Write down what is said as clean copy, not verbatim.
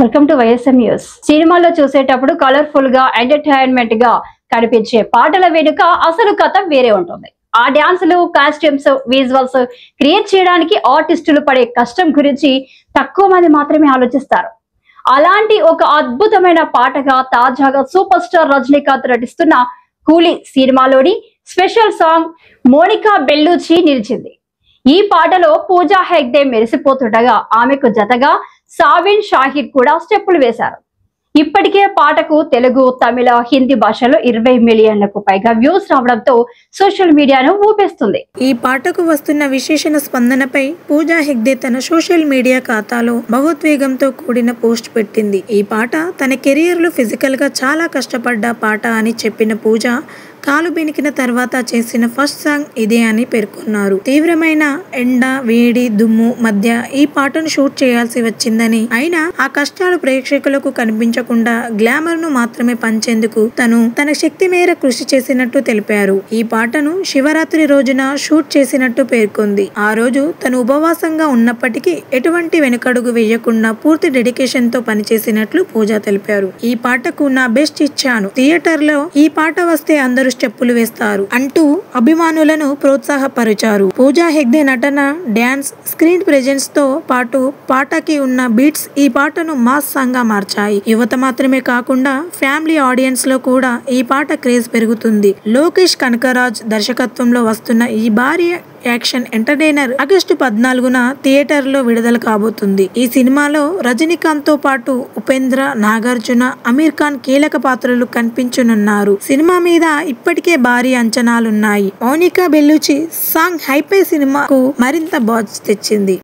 Welcome to YSM news. సినిమాలో చూసేటప్పుడు colourful గా ఎంటర్టైన్మెంట్ గా కనిపించే పాటల వెనుక అసలు కథ వేరే ఉంటుంది. ఆ డాన్సులు, కాస్ట్యూమ్స్, విజువల్స్ క్రియేట్ చేయడానికి ఆర్టిస్టులు పడే కష్టం గురించి తక్కువ మంది మాత్రమే ఆలోచిస్తారు. అలాంటి ఒక అద్భుతమైన పాటగా తాజాగా సూపర్ స్టార్ రజనీకాంత్ నటిస్తున్న కూలీ సినిమాలోని స్పెషల్ సాంగ్ మోనికా బెల్లూచి నిలిచింది. ఈ పాటలో పూజా హెగ్డే మెరిసిపోతుండగా ఆమెకు జతగా సావిన్ షాహిర్ కూడా స్టెప్పులు వేశారు. ఇప్పటికే పాటకు తెలుగు, తమిళ, హిందీ భాషలో 20 మిలియన్లకు పైగా వ్యూస్ రావడంతో సోషల్ మీడియాను ఊపేస్తుంది. ఈ పాటకు వస్తున్న విశేషణ స్పందనపై పూజా హెగ్డే తన సోషల్ మీడియా ఖాతాలో భావోద్వేగంతో కూడిన పోస్ట్ పెట్టింది. ఈ పాట తన కెరియర్ లో ఫిజికల్ గా చాలా కష్టపడ్డ పాట అని చెప్పిన పూజ కాలు బెనికిన తర్వాత చేసిన ఫస్ట్ సాంగ్ ఇదే అని పేర్కొన్నారు. తీవ్రమైన ఎండ, వేడి, దుమ్ము మధ్య ఈ పాటను షూట్ చేయాల్సి వచ్చిందని, అయినా ఆ కష్టాలు ప్రేక్షకులకు కనిపించకుండా గ్లామర్ ను మాత్రమే పంచేందుకు తను తన శక్తి మేర కృషి చేసినట్టు తెలిపారు. ఈ పాటను శివరాత్రి రోజున షూట్ చేసినట్టు పేర్కొంది. ఆ రోజు తను ఉపవాసంగా ఉన్నప్పటికీ ఎటువంటి వెనుకడుగు వేయకుండా పూర్తి డెడికేషన్ తో పనిచేసినట్లు పూజ తెలిపారు. ఈ పాటకు నా బెస్ట్ ఇచ్చాను, థియేటర్ లో ఈ పాట వస్తే అందరూ స్టెప్పులు వేస్తారు అంటూ అభిమానులను ప్రోత్సాహపరిచారు. పూజా హెగ్డే నటన, డాన్స్, స్క్రీన్ ప్రెజెన్స్ తో పాటు పాటకి ఉన్న బీట్స్ ఈ పాటను మాస్ సాంగ్ గా మార్చాయి. యువత మాత్రమే కాకుండా ఫ్యామిలీ ఆడియన్స్ లో కూడా ఈ పాట క్రేజ్ పెరుగుతుంది. లోకేష్ కనకరాజ్ దర్శకత్వంలో వస్తున్న ఈ భారీ యాక్షన్ ఎంటర్టైనర్ ఆగస్టు 14న థియేటర్ లో విడుదల కాబోతుంది. ఈ సినిమాలో రజనీకాంత్ తో పాటు ఉపేంద్ర, నాగార్జున, అమీర్ ఖాన్ కీలక పాత్రలు కనిపించనున్నారు. సినిమా మీద ఇప్పటికే భారీ అంచనాలున్నాయి. మోనికా బెల్లూచి సాంగ్ హైపై సినిమాకు మరింత బాజ్ తెచ్చింది.